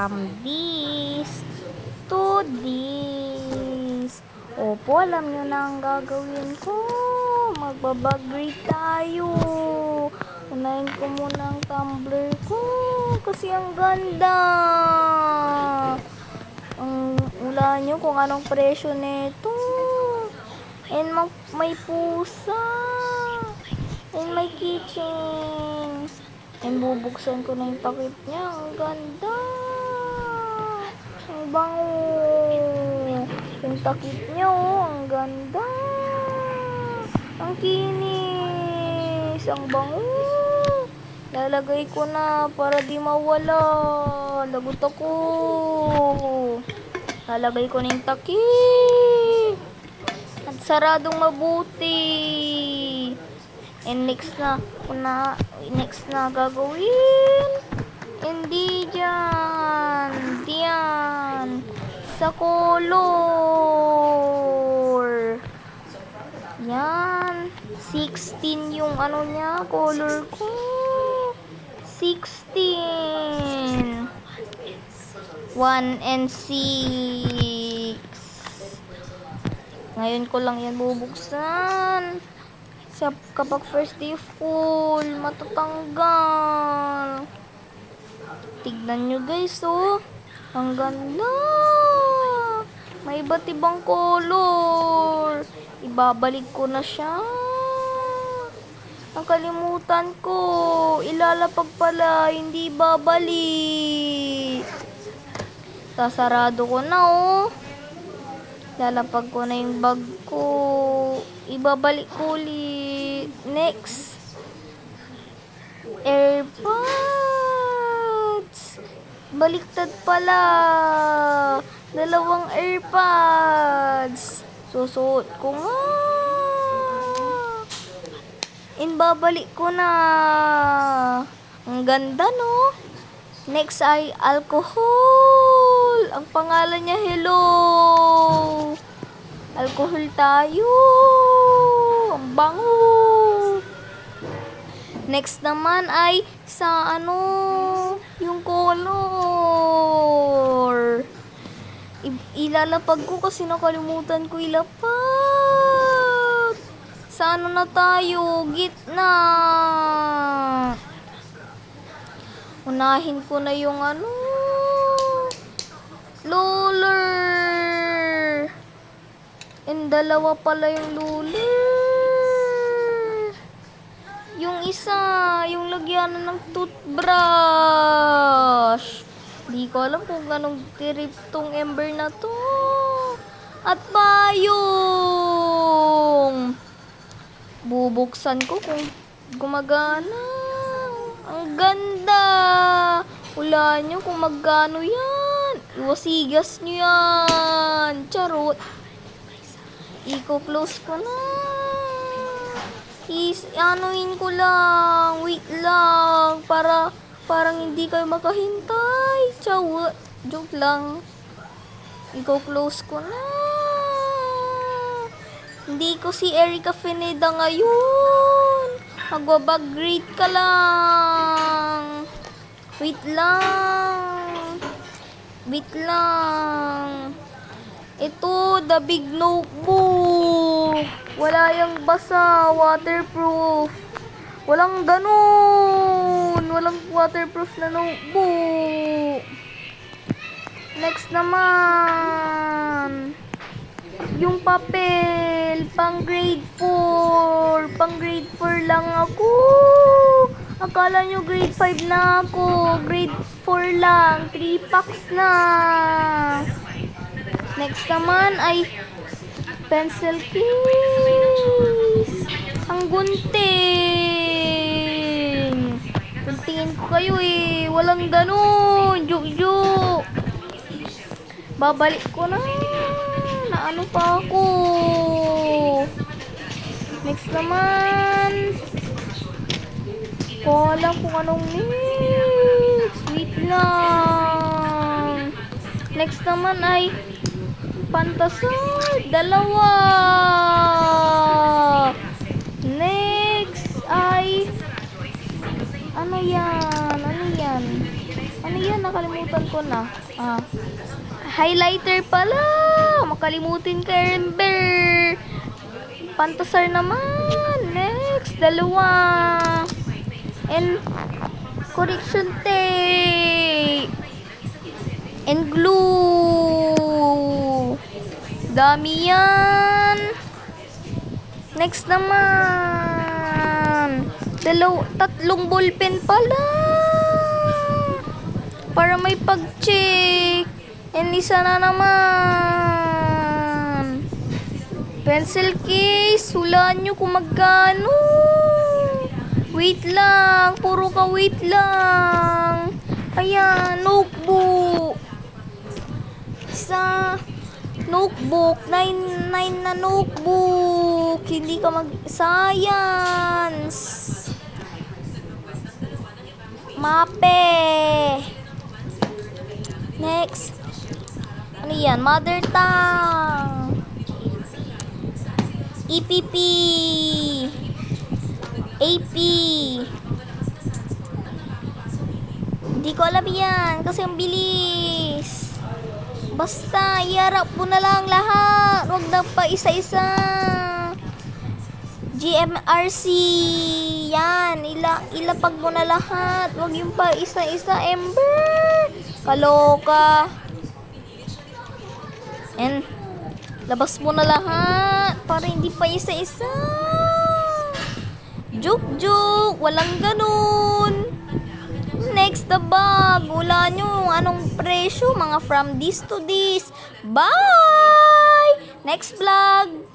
from this to this. Opo, alam nyo na ang gagawin ko. Magbabag-grade tayo. Unahin ko muna ang tumbler ko kasi ang ganda. Wala nyo kung anong presyo nito. And may pusa. And may kitchen. And bubuksan ko na yung takip niya. Ang ganda. Ang bango. Yung takip niya, oh. Ang ganda. Ang kinis. Ang bango. Lalagay ko na para di mawala. Lagot ako. Lalagay ko na yung takip. At saradong mabuti. And next na gagawin. Hindi dyan. Diyan. Sa color. Yan. 16 yung ano niya. Color ko. 16. 1 and 6. Ngayon ko lang yan bubuksan. Kapag first day of school, matatanggal. Tignan nyo guys, oh. Ang ganda. May iba't ibang color. Ibabalik ko na siya. Nakalimutan ko. Ilalapag pala, hindi babalik. Sasarado ko na, oh. Lalapag ko na yung bag ko. Ibabalik ko ulit. Next. AirPods. Baliktad pala. Dalawang AirPods. Susuot ko nga. Babalik ko na. Ang ganda, no? Next ay alcohol. Ang pangalan niya, hello. Alcohol tayo. Ang bango. Next naman ay sa yung color. Ilalapag ko kasi nakalimutan ko ilapag. Sa na tayo? Gitna. Unahin ko na yung roller. And dalawa pala yung roller. Yung isa, yung lagyan ng toothbrush. Di ko alam kung anong trip tong ember na to. At payong. Bubuksan ko kung gumagana. Ang ganda. Hulaan nyo kung magkano yan. Iwasigas nyo yan. Charot. Iko-close ko na. Anuin ko lang. Wait lang. Parang hindi kayo makahintay. Charot. Joke lang. Iko-close ko na. Hindi ko si Erica Fineda ngayon. Magbabag-grade ka lang. Wait lang. Ito, the big notebook. Wala yung basa. Waterproof. Walang ganun. Walang waterproof na notebook. Next naman. Yung papel. Pang grade 4. Pang grade 4 lang ako. Akala nyo grade 5 na ako. Grade 4 lang. 3 packs na. Next naman ay pencil case. Ang gunting. Guntingin ko kayo eh. Walang ganun. Juk-juk. Babalik ko na. Naano pa ako. Next naman. Ko alam kung anong mix. Wait lang. Next naman ay Pantasar. 2. Next ay ano yan? Nakalimutan ko na. Highlighter pala. Makalimutin ka, Ember. Pantasar naman. Next, dalawa. And correction tape. And glue. Dami yan. Next naman. Tatlong ballpen pala. Para may pag-check. And isa na naman. Pencil case. Hulaan nyo kung magkano. Wait lang. Puro ka wait lang. Ayan. Notebook. Sa notebook. 9 na notebook. Hindi ka science. Mape. Next. Ano yan? Mother tongue. EPP. AP. Hindi ko alam yan kasi ang bilis. Basta, iharap mo na lang lahat. Huwag na pa isa-isa. GMRC. Yan. Ilapag mo na lahat. Huwag yung pa isa-isa, Ember. Kaloka. And, labas mo na lahat. Para hindi pa isa-isa. Joke. Walang ganun. Next, the bag. Wala nyo anong presyo. Mga from this to this. Bye! Next vlog.